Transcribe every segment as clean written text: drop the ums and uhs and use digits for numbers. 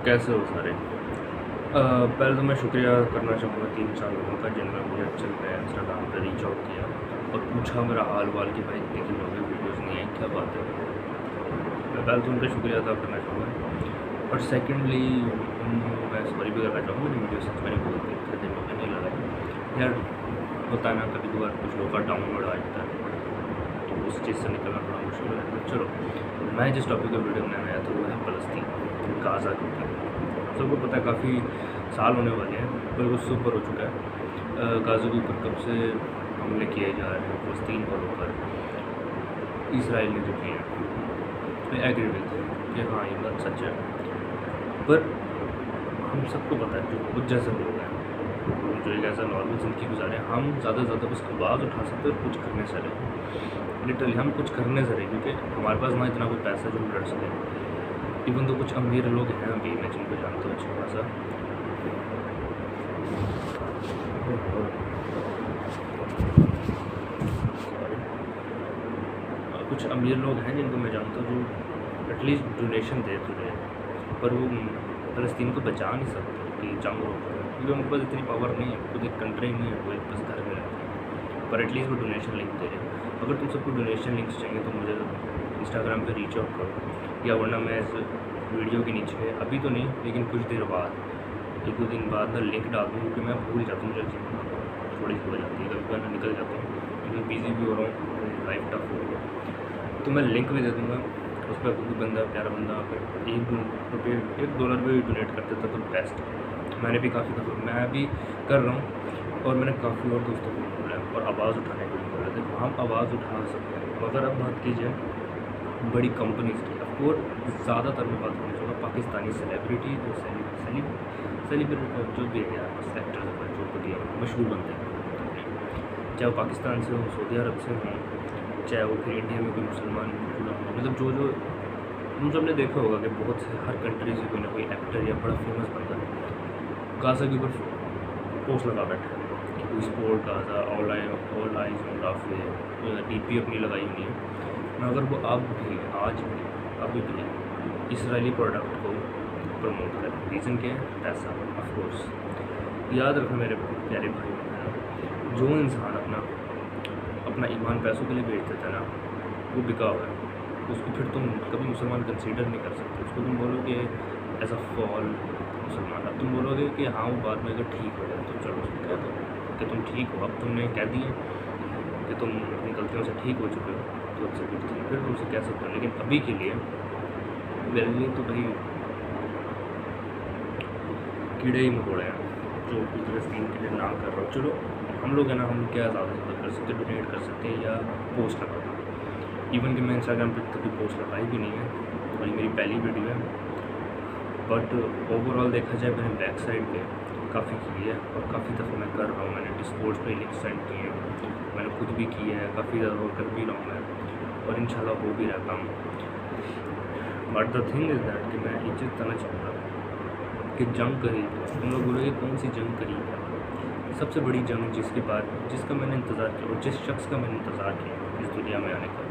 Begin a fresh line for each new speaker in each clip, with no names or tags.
कैसे हो सारे। पहले तो मैं शुक्रिया करना चाहूँगा 3-4 लोगों का जिन्होंने मुझे चल पे इंस्टाग्राम पर रीच आउट किया और पूछा मेरा हाल वाल कि भाई इतने दिन हो गए वीडियोज़ नहीं आई, क्या बात है। मैं पहले तो उनका शुक्रिया अदा करना चाहूँगा और सेकेंडली मैं सॉरी भी करना चाहूँगा। मेरी वीडियो सच मैंने बहुत इतने दिन में नहीं लगाई यार, होता है ना कभी कभार कुछ लोगों का डाउनलोड आ जाता है तो उस चीज़ से निकलना थोड़ा मुश्किल हो जाता है। चलो, मैं जिस टॉपिक पर वीडियो बनाया आया था वो है फ़लस्तीन, गाज़ा के ऊपर। सबको पता है काफ़ी साल होने वाले हैं, बिल्कुल सुपर हो चुका है। गाज़ा के ऊपर कब से हमले किए जा रहे हैं फ़लस्तीन वालों पर, इसराइल ने जो किए हैं। मैं एग्री विद कि हाँ ये बात सच है, पर हम सबको पता है जो खुद जैसे लोग हैं जो एक ऐसा नॉर्मल ज़िंदगी गुजारे, हम ज़्यादा से ज़्यादा बस आवाज़ उठा सकते हैं, कुछ करने से रहे। लिटरली हम कुछ करने से रहे क्योंकि हमारे पास ना इतना कोई पैसा जो हम लड़ सकें। इवन तो कुछ अमीर लोग हैं अभी, मैं जिनको जानता हूँ अच्छा खासा, कुछ अमीर लोग हैं जिनको मैं जानता हूँ जो एटलीस्ट डोनेशन दे तो रहे, पर वो फ़लस्तीन को बचा नहीं सकते कि जंग रोक रहे हैं क्योंकि उनके पास इतनी पावर नहीं है, खुद एक कंट्री नहीं है, वो एक बस घर में रहते हैं, पर एटलीस्ट वो डोनेशन लिंक दे रहे हैं। अगर तुम सबको डोनेशन लिंक्स चाहिए तो मुझे इंस्टाग्राम पे रीच आउट करो, या वरना मैं इस वीडियो के नीचे अभी तो नहीं लेकिन कुछ देर बाद 1-2 दिन बाद मैं लिंक डाल दूँ क्योंकि मैं भूल जाता हूँ, मुझे थोड़ी सी हो जाती है कभी मैं निकल जाता हूँ क्योंकि बिज़ी भी हो रहा हूँ, लाइफ टफ हो रही है, तो मैं लिंक भी दे दूँगा। उस पर कोई बंदा प्यारा बंदा अगर $1 भी डोनेट कर देता तो बेस्ट। मैंने भी काफ़ी दफ़ा मैं भी कर रहा हूँ और मैंने काफ़ी और दोस्तों को बोला है और आवाज़ उठाने को भी बोला है। देखो हम आवाज़ उठा सकते हैं, मगर अब बात की जाए बड़ी कंपनीज़ की और ज़्यादातर मैं बात करना चाहूँगा पाकिस्तानी सेलिब्रिटी जो सेलिब्रिटी जो भी है एक्टर्स जो बढ़िया मशहूर बनते हैं, चाहे वो पाकिस्तान से हो, सऊदी अरब से हों, चाहे वो फिर इंडिया में कोई मुसलमान मतलब जो हम सब ने देखा होगा कि बहुत से हर कंट्री से कोई ना कोई एक्टर या बड़ा फेमस बंदा गाज़ा के ऊपर पोस्ट लगा बैठा है कि कोई sport Gaza all eyes on Rafah, DP अपनी लगाई हुई है। मगर वो अब भी आज भी अभी भी इसराइली प्रोडक्ट को प्रमोट कर, रीज़न क्या है? पैसा ऑफकोर्स। याद रखो मेरे प्यारे भाई, जो इंसान अपना ईमान पैसों के लिए बेच देता है ना, वो बिका हुआ है। उसको फिर तुम कभी मुसलमान कंसीडर नहीं कर सकते। उसको तुम बोलोगे एज अ फॉल मुसलमान, अब तुम बोलोगे कि हाँ वो बाद में अगर ठीक हो जाए तो चलो उसको कह दो कि तुम ठीक हो। अब तुमने कह दिए कि तुम अपनी गलतियों से ठीक हो चुके हो तो अच्छी गुड थी, फिर तुमसे कह सकते हो। लेकिन अभी के लिए मेरे लिए तो भाई कीड़े ही मकोड़े हैं जो फ़लस्तीन के लिए ना कर रहा हो। चलो हम लोग है ना, हम क्या ज़्यादा से ज़्यादा कर सकते हैं, डोनेट कर सकते हैं या पोस्ट लगा दें। इवन कि मैं इंस्टाग्राम पर कभी पोस्ट लगाई भी नहीं है और ये मेरी पहली वीडियो है, बट ओवरऑल देखा जाए मैंने बैक साइड पे काफ़ी की है और काफ़ी दफ़ा मैं कर रहा हूँ। मैंने डिस्कोर्स पे लिंक सेंड किए हैं, मैंने खुद भी किया है, काफ़ी ज़्यादा कर भी रहा हूँ मैं और इंशाल्लाह हो भी रहता हूँ। But the thing is that कि मैं ये चीज़ बताना चाहूँगा कि जंग करीब है। तुम लोग बोलोगे कौन सी जंग करीब है? सबसे बड़ी जंग जिसका मैंने इंतज़ार किया और जिस शख्स का मैंने इंतज़ार किया इस दुनिया में आने का,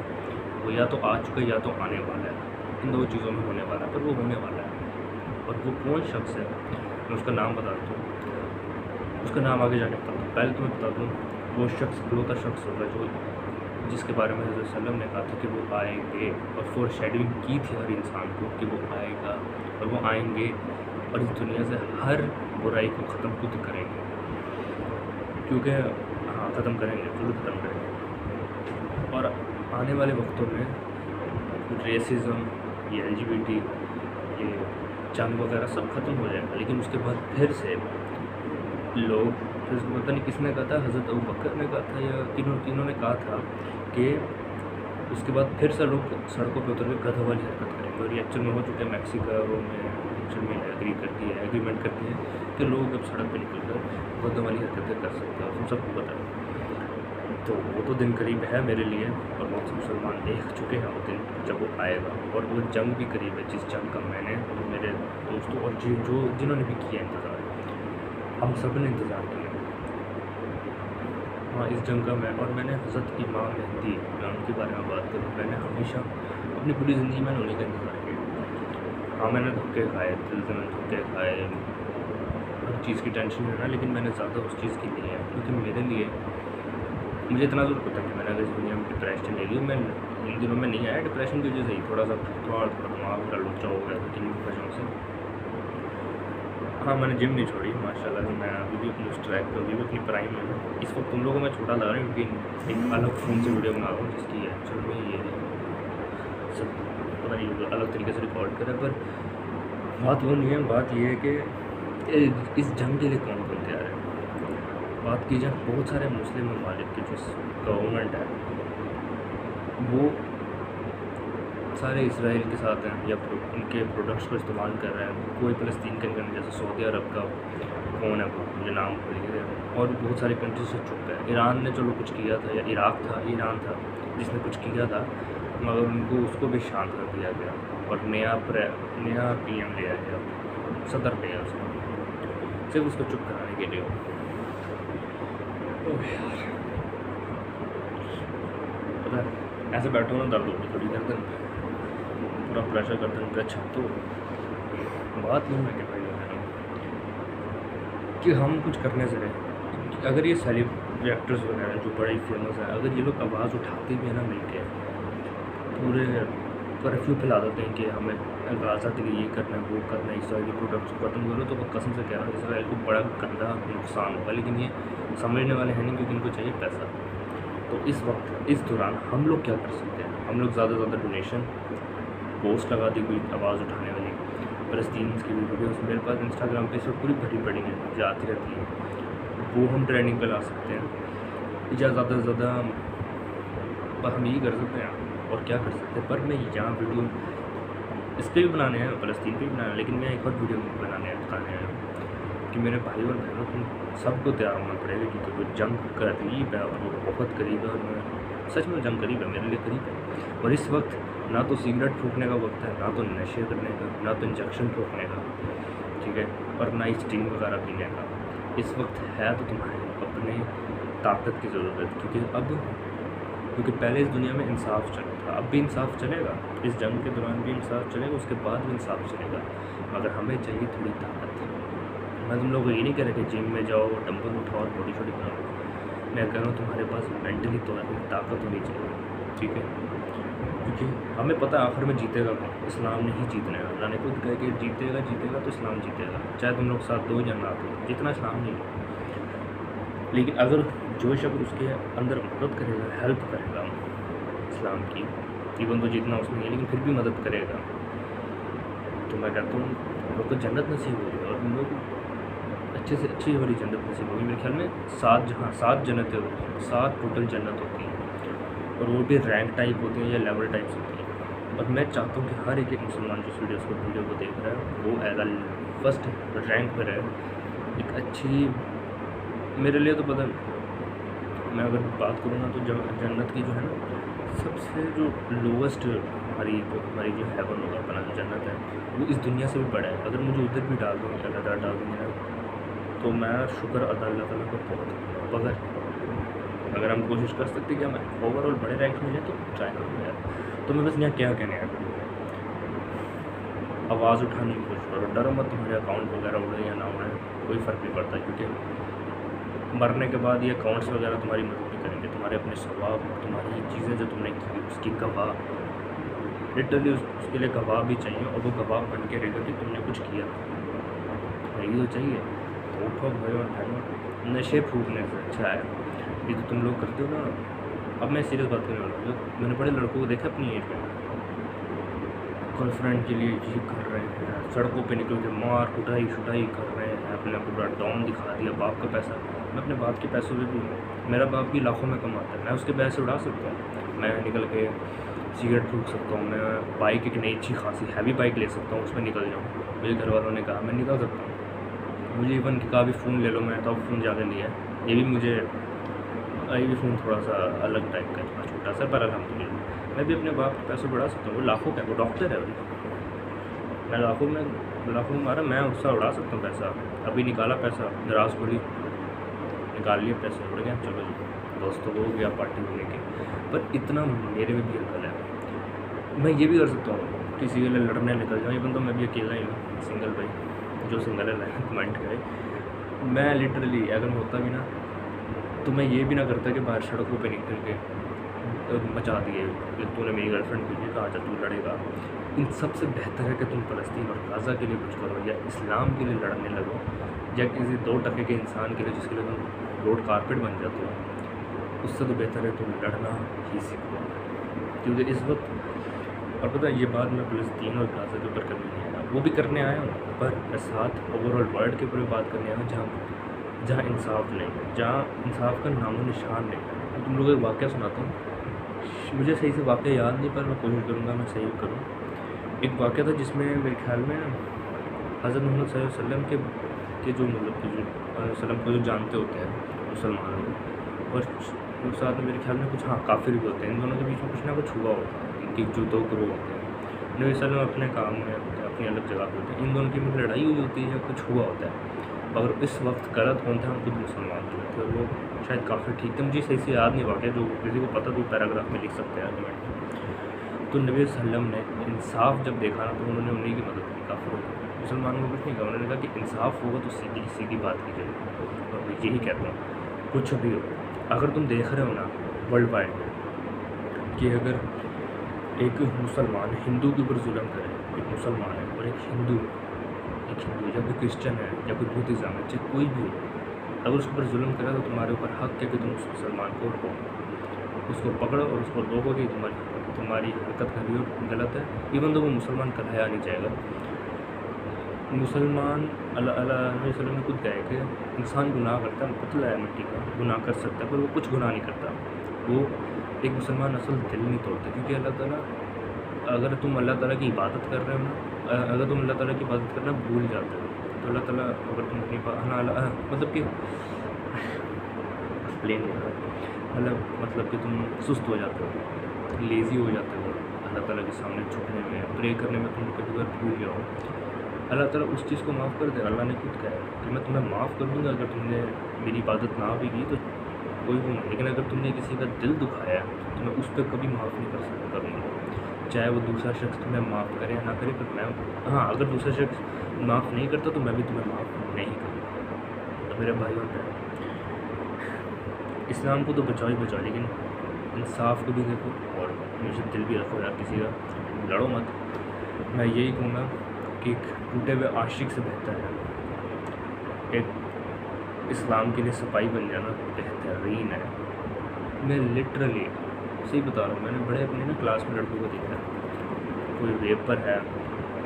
वो या तो आ चुका है या तो आने वाला है। इन दो चीज़ों में होने वाला है, पर वो होने वाला है। और वो कौन शख्स है मैं उसका नाम बता दूँ, उसका नाम आगे जाके बता दूँ। पहले तो मैं बता दूँ वो शख्स इकलौता शख्स होगा जो जिसके बारे में हज़रत सल्लम ने कहा था कि वो आएंगे और फोर शेडविंग की थी हर इंसान को कि वो आएगा और वो आएंगे और इस दुनिया से हर बुराई को ख़त्म खुद करेंगे, क्योंकि हाँ ख़त्म करेंगे, ज़रूर ख़त्म करेंगे। और आने वाले वक्तों में रेसिज़म, ये LGBT, ये जंग वगैरह सब ख़त्म हो जाएगा। लेकिन उसके बाद फिर से लोग, फिर पता नहीं किसने कहा था, हज़रत अबू बकर ने कहा था या इन्होंने कहा था कि उसके बाद फिर से लोग सड़कों पे उतर के गधा वाली हरकत करेंगे। और ये एक्चुअल में हो चुके हैं। मैक्सिको में एक्चुअल में एग्रीमेंट करती है कि लोग अब सड़क पे निकल कर गधा वाली हरकतें कर सकते हैं, तुम सबको पता है। तो वो तो दिन करीब है मेरे लिए और बहुत से मुसलमान देख चुके हैं वो दिन जब वो आएगा। और वो जंग भी करीब है जिस जंग का मैंने और मेरे दोस्तों और जिन्होंने भी किया इंतज़ार, हम सब ने इंतज़ार किया। हाँ इस जंग का मैंने हज़रत इमाम मेहदी, मैं उनके बारे में बात करूँ, मैंने हमेशा अपनी पूरी ज़िंदगी में उन्हीं का इंतज़ार किया। हाँ मैंने धोखे खाए, दिल से मैंने धोखे खाए, हर चीज़ की टेंशन है ना, लेकिन मैंने ज़्यादा उस चीज़ की नहीं है, क्योंकि मेरे लिए मुझे इतना ज़रूर पता है कि मैंने अगर इस दुनिया में डिप्रेशन ले ली, मैं इन दिनों में नहीं आया डिप्रेशन की वजह से ही, थोड़ा दिमाग का लोचा हो गया था किन वजहों से। हाँ मैंने जिम नहीं छोड़ी माशाल्लाह से, मैं अभी भी अपनी उस ट्रैक पर, अभी भी अपनी प्राइम में हूँ। इस वक्त तुम लोगों को मैं छोटा लगा रहा हूँ क्योंकि एक अलग फ़ोन से वीडियो बना रहा हूँ जिसकी एक्चुअल में ये सब पता नहीं अलग तरीके से रिकॉर्ड करा, पर बात वो नहीं है। बात ये है कि इस जंग के लिए कौन कौन तैयार है। बात की जाए बहुत सारे मुस्लिम ममालिक की जो गवर्नमेंट है वो सारे इसराइल के साथ हैं या उनके प्रोडक्ट्स को इस्तेमाल कर रहे हैं, कोई फ़लस्तीन के नहीं, जैसे सऊदी अरब का कौन है वो मुझे नाम भूल गया, और बहुत सारे कंट्री से चुप है। ईरान ने चलो कुछ किया था, या इराक था, ईरान था जिसने कुछ किया था, मगर उनको उसको भी शांत कर दिया गया और नया PM ले आया गया, सदर ले आया उसको, सिर्फ उसको चुप कराने के लिए। ओह यार पता है ऐसे बैठो ना दर्द होगी थोड़ी गर्दन, पूरा प्रेशर गर्दन पे। अच्छा तो बात नहीं है कि भाई कि हम कुछ करने से रहे, अगर ये सेलिब्रिटी एक्टर्स वगैरह जो बड़े फेमस हैं, अगर ये लोग आवाज़ उठाते भी हैं ना मिलके, पूरे कर्फ्यू फैला देते हैं कि हमें गाज़ा के लिए ये करना है वो करना है, इसराइली प्रोडक्ट्स को खत्म करो, तो वो कसम से कह रहा हूँ इसराइल को बड़ा गंदा नुकसान होगा, लेकिन ये समझने वाले हैं नहीं क्योंकि इनको चाहिए पैसा। तो इस वक्त इस दौरान हम लोग क्या कर सकते हैं, हम लोग ज़्यादा से ज़्यादा डोनेशन, पोस्ट लगा दी कोई आवाज़ उठाने वाली, फ़लस्तीन की भी वीडियोस मेरे पास इंस्टाग्राम पे सब पूरी भरी पड़ी हैं, जाती रहती हैं, वो हम ट्रेंडिंग पे ला सकते हैं, या ज़्यादा से ज़्यादा हम यही कर सकते हैं और क्या कर सकते हैं। पर मैं यहाँ वीडियो इस पर भी बनाने हैं, फ़लस्तीन पे भी बनाना है, लेकिन मैं एक और वीडियो बनाने हैं बताने हैं कि मेरे भाई और बहनों को सबको तैयार होना पड़ेगा, क्योंकि वो जंग करीब है और वो बहुत करीब है, और मैं सच में जंग करीब है, मेरे लिए करीब है। और इस वक्त ना तो सिगरेट फूकने का वक्त है, ना तो नशे करने का, ना तो इंजेक्शन ठोकने का, ठीक है, और ना ही स्टिंग वगैरह पीने का। इस वक्त है तो तुम्हारे अपने ताकत की ज़रूरत, क्योंकि पहले इस दुनिया में इंसाफ चला था, अब भी इंसाफ चलेगा, इस जंग के दौरान भी इंसाफ चलेगा, उसके बाद भी इंसाफ चलेगा, मगर हमें चाहिए थोड़ी ताकत। मैं तुम लोगों को ये नहीं कह रहा कि जिम में जाओ, डंबल उठाओ और बॉडी शॉडी बनाओ, मैं कह रहा हूँ तुम्हारे पास मेंटली तो ताकत होनी चाहिए, ठीक है, क्योंकि हमें पता है आखिर में जीतेगा कौन, इस्लाम ने ही जीतना है। अल्लाह ने खुद कहा कि जीतेगा तो इस्लाम जीतेगा, चाहे तुम लोग साथ दो या ना दो, जितना इस्लाम नहीं है। लेकिन अगर जो शख्स उसके अंदर मदद करेगा, हेल्प करेगा इस्लाम की, इवन तो जितना उसमें है लेकिन फिर भी मदद करेगा, तो मैं कहता हूँ हम लोग को जन्नत नसीब होगी, और हम लोग अच्छे से अच्छी वाली जन्नत नसीब होगी। मेरे ख्याल में 7 जन्नतें होती हैं, 7 टोटल जन्नत होती हैं, और वो भी रैंक टाइप होती हैं या लेवल टाइप्स होती हैं। और मैं चाहता हूँ कि हर एक मुसलमान जो वीडियो को देख रहा है वो एज अ फर्स्ट रैंक पर है, एक अच्छी, मेरे लिए तो पता, मैं अगर बात करूँ ना तो जन्नत की जो है ना सबसे जो लोवेस्ट हमारी जो हेवन होगा अपना जो जन्नत है वो इस दुनिया से भी बड़ा है। अगर मुझे उधर भी डाल दूँगी, अल्लाह ताला डाल दूँगी ना, तो मैं शुक्र अल्लाह ताला का बहुत, अगर हम कोशिश कर सकते कि हमें ओवरऑल बड़े रैंक में जाए तो ट्राई करूँगा यार। तो मैं बस यहाँ क्या कहने आया, आवाज़ उठाने की कोशिश करो, डरो मत, तुम्हारे अकाउंट वगैरह उड़े या ना उड़े कोई फ़र्क नहीं पड़ता, क्योंकि मरने के बाद ये अकाउंट्स वगैरह तुम्हारी मदद नहीं करेंगे, तुम्हारे अपने स्वभाव, तुम्हारी चीज़ें जो तुमने की उसकी गवाह, लिटरली उसके लिए गवाह भी चाहिए, और वो गवाह बन के रहेगा कि तुमने कुछ किया, यही तो चाहिए। तो उठो भाई और बहनों, नशे फूकने से अच्छा है ये तो तुम लोग करते हो ना। अब मैं सीरियस बात करने वाला हूँ, मैंने बड़े लड़कों को देखा अपनी एज में, गर्लफ्रेंड के लिए ये कर रहे हैं, सड़कों पे निकल के मार कुटाई शुटाई कर रहे हैं, अपने पूरा डॉन दिखा दिया, बाप का पैसा। मैं अपने बाप के पैसों से भी, मेरा बाप भी लाखों में कमाता है, मैं उसके पैसे उड़ा सकता हूँ, मैं निकल के सिगरेट फूक सकता हूँ, मैं बाइक एक नई अच्छी खासी हैवी बाइक ले सकता हूँ, उसमें निकल जाऊँ। मेरे घर वालों ने कहा मैं निकल सकता हूँ, मुझे इवन कि कहा भी फ़ोन ले लो, मैं तो फ़ोन ज़्यादा लिया है, ये भी फ़ोन थोड़ा सा अलग टाइप का है, छोटा सा, पर अल्हम्दुलिल्लाह मैं भी अपने बाप के पैसे बढ़ा सकता हूँ। वो लाखों का, वो डॉक्टर है, मैं लाखों में मारा, मैं उसका उड़ा सकता हूँ पैसा। अभी निकाला पैसा, दराज खोली, निकाल लिए पैसे, उड़ गया, चलो जी दोस्तों को हो गया पार्टी होने की। पर इतना मेरे में भी अकल है, मैं ये भी कर सकता हूँ किसी के लिए लड़ने निकल जाऊँ, इवन तो मैं भी अकेला ही हूँ, सिंगल भाई, जो सिंगल है कमेंट करे। मैं लिटरली अगर मैं होता भी ना तो मैं ये भी ना करता कि बाहर सड़कों पे निकल के मचा दिए कि तूने मेरी गर्लफ्रेंड भेजी कहा जा तू लड़ेगा। इन सबसे बेहतर है कि तुम फ़लस्तीन और गाज़ा के लिए कुछ करो, या इस्लाम के लिए लड़ने लगो, या किसी 2% के इंसान के लिए जिसके लिए तुम रोड कारपेट बन जाते हो। उससे तो बेहतर है तुम लड़ना ही सीखो। क्योंकि इस वक्त, और पता है ये बात मैं फ़लस्तीन और गाज़ा के ऊपर करने नहीं आया, वो भी करने आया हूँ, पर मैं साथ ओवरऑल वर्ल्ड के ऊपर बात करने आया हूँ जहाँ इंसाफ नहीं, जहाँ इंसाफ का नामो निशान नहीं है। तो तुम लोगों को एक वाक़या सुनाता हूँ, मुझे सही से वाक़या याद नहीं, पर मैं कोशिश करूँगा मैं सही करूँ। एक वाक़या था जिसमें मेरे ख्याल में हज़रत मोहम्मद सल्लल्लाहु अलैहि वसल्लम के जो मतलब कि जो वसल्लम को जो जानते होते हैं मुसलमान लोग, और साथ में मेरे ख्याल में कुछ काफिर भी होते हैं, इन दोनों के बीच में कुछ ना कुछ हुआ होता है, इनकी जो 2 ग्रोह होते हैं। नबी सल्लल्लाहु अलैहि वसल्लम अपने काम में होते हैं, अपनी अलग जगह पे होते हैं, इन दोनों की में लड़ाई हुई होती है या कुछ हुआ होता है, और इस वक्त गलत कौन था, हम खुद मुसलमान थे, तो वो शायद काफ़ी ठीक थे, मुझे सही से याद नहीं वाक़या, जो किसी को पता तो पैराग्राफ में लिख सकते हैं आर्गूमेंट में। तो नबी वसल्लम ने इंसाफ जब देखा ना तो उन्होंने उन्हीं की मदद की, काफिरों को, मुसलमानों को कुछ नहीं कहा। उन्होंने कहा कि इंसाफ होगा तो सीधी सीधी बात की जाएगी, और मैं यही कहता हूँ कुछ भी हो, अगर तुम देख रहे हो ना वर्ल्ड वाइड कि अगर एक मुसलमान हिंदू के ऊपर जुल्म करे, एक मुसलमान है और एक हिंदू या कोई क्रिश्चियन है या कोई बुद्धिज़्म है, चाहे कोई भी हो, अगर उसके ऊपर जुल्म करे तो तुम्हारे ऊपर हक है कि तुम उस मुसलमान को उसको पकड़ो और उसको रोको कि तुम्हारी हरकत कभी गलत है, इवन तो वो मुसलमान कहलाया नहीं जाएगा। मुसलमान अल्लाह ने खुद कहा है कि इंसान गुनाह करता है, पुतला है मिट्टी का, गुनाह कर सकता है पर वो कुछ गुनाह नहीं करता। वो एक मुसलमान असल दिल नहीं तोड़ता, क्योंकि अल्लाह ताला, अगर तुम अल्लाह ताला की इबादत कर रहे हो ना, अगर तुम अल्लाह ताला की इबादत करना भूल जाते हो तो अल्लाह ताला, अगर तुम अपनी मतलब कि प्लेन मतलब कि तुम सुस्त हो जाते हो, लेज़ी हो जाते हो अल्लाह ताला के सामने झुकने में, प्रे करने में, तुम कभी अगर भूल जाओ, अल्लाह ताला उस चीज़ को माफ़ कर दे। अल्लाह ने खुद कहा है कि मैं तुम्हें माफ़ कर दूँगा अगर तुमने मेरी इबादत ना भी की तो कोई वो नहीं, लेकिन अगर तुमने किसी का दिल दुखाया तो मैं उस पर कभी माफ़ नहीं करूँगा, चाहे वो दूसरा शख्स तुम्हें माफ़ करे या ना करे। पर मैं, अगर दूसरा शख्स माफ़ नहीं करता तो मैं भी तुम्हें माफ़ नहीं करूँगा। तो मेरे भाई और इस्लाम को तो बचाओ ही बचाओ, लेकिन इंसाफ को भी देखो और हमेशा दिल भी रखो यार, किसी का लड़ो मत। मैं यही कहूँगा कि एक टूटे हुए आशिक से बेहतर है एक इस्लाम के लिए सिपाही बन जाना बेहतरीन है। मैं लिटरली सही बता रहा हूँ, मैंने बड़े अपने ना क्लास में लड़कों को देखा है, कोई रेपर है,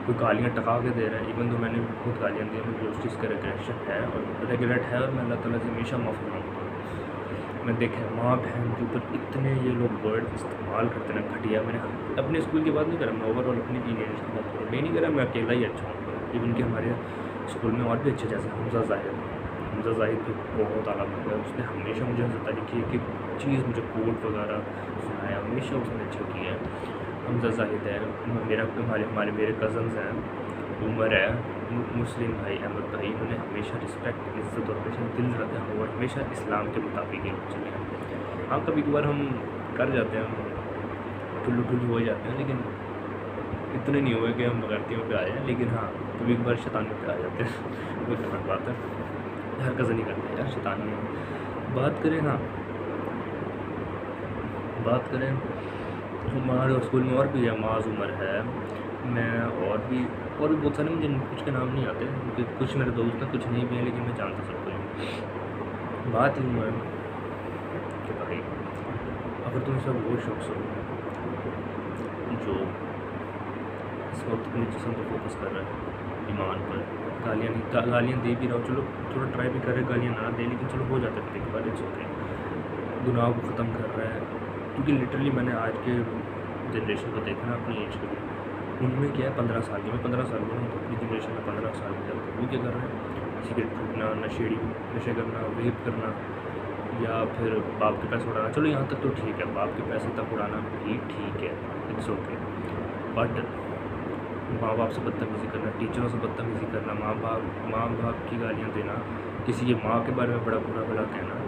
कोई गालियाँ टका के दे रहा है, इवन तो मैंने खुद गालियाँ दी, मुझे उस चीज़ का रिग्रेशन है और रिग्रेट है, और मैं अल्लाह ताला से हमेशा माफ़ी मांगता हूँ। मैं देखा है माँ बहन के ऊपर इतने ये लोग वर्ड इस्तेमाल करते हैं घटिया। मैंने अपने स्कूल की बात नहीं करा, मैं ओवरऑल अपनी टीनेज की बात करूँ, नहीं करा, मैं अकेला ही अच्छा हूँ। इवन कि हमारे स्कूल में और भी अच्छे, जैसे हमजा जाहिद भी बहुत आला बन गया, उसने हमेशा मुझे हज़रत अली की एक चीज़, मुझे कोट वगैरह सुनाया, हमेशा उसने अच्छा किया है। हमजा जाहिद है, मेरे कज़न्स हैं, उमर है, मुस्लिम भाई, अहमद भाई, उन्होंने हमेशा रिस्पेक्ट, इज़्ज़त और हमेशा दिल रखा हुआ, हमेशा इस्लाम के मुताबिक ही चले हैं। हाँ, कभी कभार हम कर जाते हैं, ठुल्लू हो जाते हैं, लेकिन इतने नहीं हुए कि हम गलतियों पे आ जाएँ, लेकिन हाँ कभी कभार शैतानियों पे आ जाते हैं। वो गलत बात है, हर कज़न नहीं करते यार शैतानी। बात करें हमारे स्कूल में और भी है, माज उमर है, मैं और भी बहुत सारे, मुझे कुछ के नाम नहीं आते क्योंकि कुछ मेरे दोस्त हैं, कुछ नहीं भी हैं, लेकिन मैं जानता सकता हूँ। बात यूँ है कि भाई अगर तुम सब वो शख्स हो जो इस वक्त अपने जिस्म पर फोकस कर रहा है, ईमान पर, गालियाँ दे भी रहा हो, चलो थोड़ा ट्राई भी करे गालियाँ ना दे, लेकिन चलो हो जाता है, बार इट्स ओके, गुनाह को ख़त्म कर रहा है। क्योंकि लिटरली मैंने आज के जनरेशन को देखा ना, अपनी एज के, उनमें क्या है 15 साल की, मैं 15 साल का हूँ, तो अपनी जनरेशन में 15 साल के चलते वो क्या कर रहे हैं, सिगरेट फूकना, नशे करना, वेप करना, या फिर बाप के पैसे उड़ाना। चलो यहाँ तक तो ठीक है, बाप के पैसे तक उड़ाना भी ठीक है, इट्स ओके, बट माँ बाप से बदतमीज़ी करना, टीचरों से बदतमीज़ी करना, माँ बाप की गालियाँ देना, किसी की माँ के बारे में बड़ा बुरा भला कहना,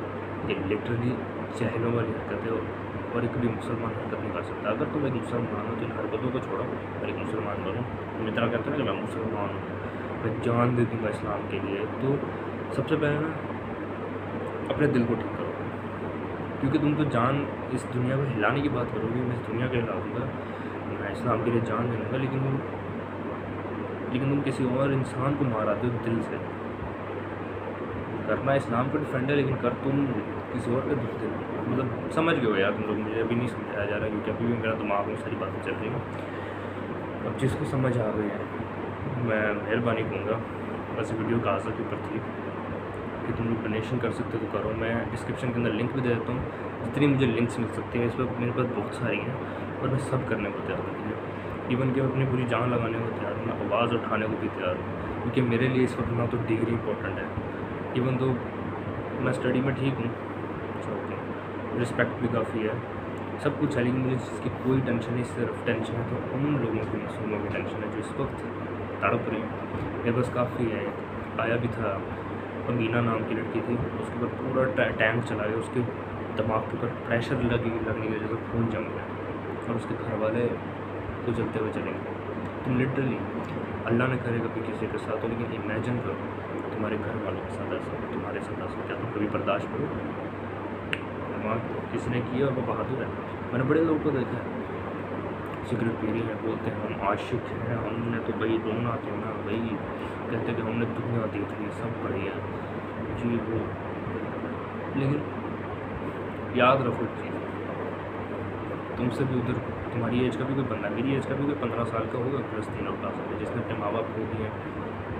ये लिटरली जहलों वाली हरकत है। और एक भी मुसलमान हरकत नहीं कर सकता। अगर तुम एक मुसलमान हो तो इन हरकतों को छोड़ो और एक मुसलमान बनो। तुम इतना कहते हो ना कि मैं मुसलमान हूँ, मैं जान दे दूँगा इस्लाम के लिए, तो सबसे पहले ना अपने दिल को ठीक करो, क्योंकि तुम तो जान इस दुनिया को हिलाने की बात करोगे, मैं इस दुनिया को हिला दूँगा, मैं इस्लाम के लिए जान दे दूँगा, लेकिन तुम किसी और इंसान को मारा दो दिल से। करना इस्लाम को डिफेंड है, लेकिन कर तुम किसी और का दिल। मतलब समझ गए हो यार तुम लोग, मुझे अभी नहीं समझाया जा रहा क्योंकि अभी भी मेरा दिमाग में सारी बातें चल रही हैं। अब जिसको समझ आ गई है, मैं मेहरबानी करूँगा, बस वीडियो का आज़ा के ऊपर थी कि तुम लोग डोनेशन कर सकते हो तो करो। मैं डिस्क्रिप्शन के अंदर लिंक भी दे देता हूँ, जितनी मुझे लिंक्स मिल सकती हैं इस वक्त मेरे पास बहुत सारी हैं, और मैं सब करने को तैयार हूँ। इवन कि अपनी पूरी जान लगाने को तैयार हूँ, मैं आवाज़ उठाने को भी तैयार हूँ, क्योंकि मेरे लिए इस वक्त ना तो डिग्री इंपॉर्टेंट है, इवन तो मैं स्टडी में ठीक हूँ, रिस्पेक्ट भी काफ़ी है, सब कुछ है, लेकिन मुझे इसकी कोई टेंशन नहीं। सिर्फ टेंशन है तो उन लोगों की मासूमों की टेंशन है जो इस वक्त तड़प रही हैं। मेरे पास काफ़ी है। आया भी था, अमीना नाम की लड़की थी, उसके ऊपर पूरा टैंक चला गया, उसके दिमाग के ऊपर प्रेशर लगने की वजह से खून जम गया, और उसके घर वाले तो चलते हुए चलेंगे। तुम लिटरली, अल्लाह ने करे कभी किसी के साथ हो, लेकिन इमेजिन करो तुम्हारे घर वालों के साथ ऐसा, तुम्हारे साथ ऐसा, क्या तुम कभी बर्दाश्त करो? दिमाग किसी ने किया और वो बहादुर है। मैंने बड़े लोगों को देखा है, सिगरेट पी रही है, बोलते हैं हम आशिक हैं, हमने तो भाई रोना तो ना भाई, कहते कि हमने दुनिया देख ली, सब बढ़िया जी वो। लेकिन याद रखो चीज़, तुमसे भी उधर तुम्हारी एज का भी कोई बंदा, मेरी एज का भी कोई 15 साल का होगा, +3 और क्लास में, जिसने अपने माँ बाप खो दिए,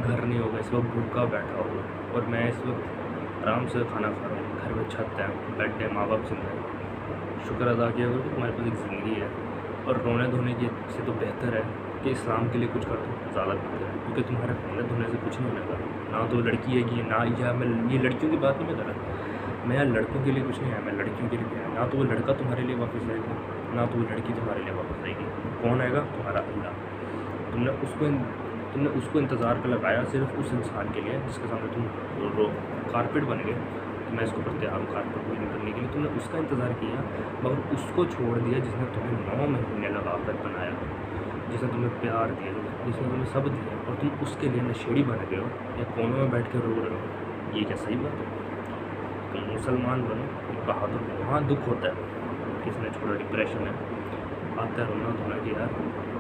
घर नहीं होगा, इस वक्त भूखा बैठा होगा, और मैं इस वक्त आराम से खाना खा रहा हूँ, घर में छत है, बेड है, माँ बाप जिंदा है। शुक्र अदा किया करो कि तुम्हारे पास एक ज़िंदगी है, और रोने धोने के से तो बेहतर है कि इस्लाम के लिए कुछ कर दो, ज़्यादा बेहतर है, क्योंकि तुम्हारे रोने धोने से कुछ नहीं होगा। ना तो लड़की है कि ना, या मैं ये लड़कियों की बात नहीं मैं कर रहा, मैं यार लड़कों के लिए कुछ नहीं है, मैं लड़कियों के लिए है। ना तो वो लड़का तुम्हारे लिए वापस आएगा, ना तो वो लड़की तुम्हारे लिए वापस आएगी। कौन आएगा? तुम्हारा अल्लाह। तुमने उसको इंतज़ार का लगाया सिर्फ उस इंसान के लिए जिसके सामने तुम कारपेट बन गए, तो मैं इसको पर तैयार हूँ कारपेट को यूज करने के लिए। तुमने उसका इंतज़ार किया, मगर उसको छोड़ दिया जिसने तुम्हें 9 महीने लगा कर बनाया, जिसने तुम्हें प्यार दिया, जिसने तुम्हें सब दिया, और तुम उसके लिए नशेड़ी बन गए हो या कोनों में बैठ के रो रहे हो। ये क्या सही बात है? तुम मुसलमान बनो, बहादुर बनो। हाँ दुख होता है, किसने छोड़ा, डिप्रेशन है, आता है रोना धोना कि यार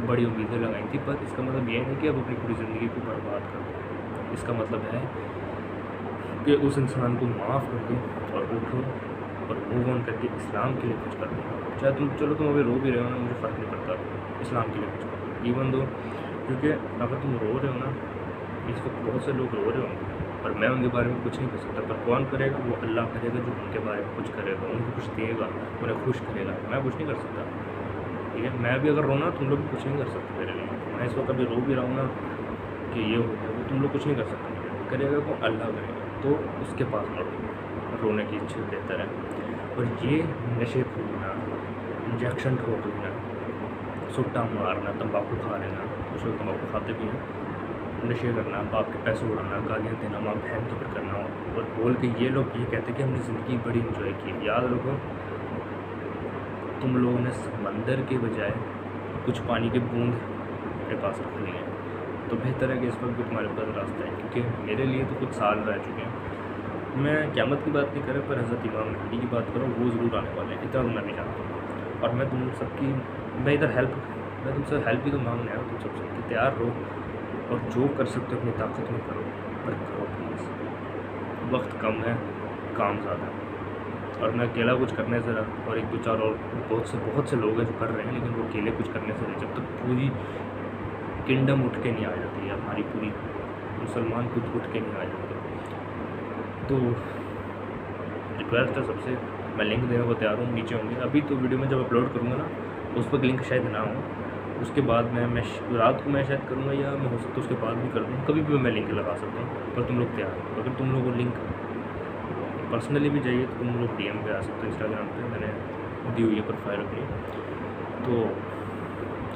बड़ी उम्मीदें लगाई थी, पर इसका मतलब ये नहीं कि अब अपनी पूरी ज़िंदगी को बर्बाद कर दो। इसका मतलब है कि उस इंसान को माफ़ कर दो और उठो और मूव ऑन करके इस्लाम के लिए कुछ कर दो। चाहे तुम अभी रो भी रहे हो ना, मुझे फ़र्क नहीं पड़ता, इस्लाम के लिए कुछ करो। इवन दो, क्योंकि अगर तुम रो रहे हो ना, इस वक्त बहुत से लोग रो रहे होंगे, और मैं उनके बारे में कुछ नहीं कर सकता, पर कौन करेगा? वो अल्लाह करेगा, जो उनके बारे में कुछ करेगा, उनको कुछ देगा, उन्हें खुश करेगा। मैं कुछ नहीं कर सकता, ठीक है? मैं भी अगर रोना, तुम लोग भी कुछ नहीं कर सकते मेरे लिए। मैं इस वक्त अभी रो भी रहा हूँ ना कि ये हो गया, वो तुम लोग कुछ नहीं कर सकते, करेगा कौन? अल्लाह करेगा। तो उसके पास लड़ो, रोने की इच्छा बेहतर है। और ये नशे खोलना, इंजेक्शन ठोक लेना, सुट्टा मारना, तम्बाकू खा लेना, कुछ लोग तम्बाकू खाते भी हैं, नशे करना, बाप के पैसे उड़ाना, गालियाँ देना, माँ बहन के ऊपर करना, और बोल के ये लोग ये कहते कि हमने ज़िंदगी बड़ी इंजॉय की। याद रखो, तुम लोगों ने समंदर के बजाय कुछ पानी के बूंद अपने पास रख लिए हैं, तो बेहतर है कि इस वक्त भी तुम्हारे पास रास्ता है, क्योंकि मेरे लिए तो कुछ साल रह चुके हैं। मैं क़यामत की बात नहीं कर रहा, पर हज़रत इमाम महदी की बात करूँ, वो ज़रूर आने वाले हैं, इतना तो मैं भी जानता हूँ। और मैं तुम सबकी, मैं तुमसे हेल्प भी तो मांगने आया, तुम सबसे तैयार रहो, और जो कर सकते हो अपनी ताकत में करो, पर करो प्लीज़। वक्त कम है, काम ज़्यादा है, और मैं अकेला कुछ करने से रहा, और एक दो चार और बहुत से लोग हैं जो कर रहे हैं, लेकिन वो अकेले कुछ करने से नहीं। जब तक पूरी किंगडम उठ के नहीं आ जाती है, हमारी पूरी मुसलमान खुद उठ के नहीं आ जाते, तो रिक्वेस्ट है सबसे, मैं लिंक देने को तैयार हूँ, नीचे होंगे। अभी तो वीडियो में जब अपलोड करूँगा ना, उस पर लिंक शायद ना हो, उसके बाद मैं रात को मैं शायद करूँगा, या मैं हो सकता उसके बाद भी कर दूँ, कभी भी मैं लिंक लगा सकता हूँ। पर तुम लोग तैयार हो, अगर तुम लोगों को लिंक पर्सनली भी चाहिए तो तुम लोग DM पे आ सकते हो, इंस्टाग्राम पे मैंने दी हुई है प्रोफाइल अपनी। तो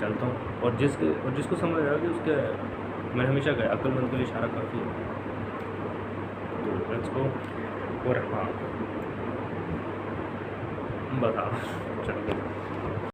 चलता हूँ, और जिसको समझ आ गया उसके, मैंने हमेशा कहा अक्लमंद के लिए इशारा काफ़ी है। तो लेट्स गो। और हाँ, बस आप चढ़ गए।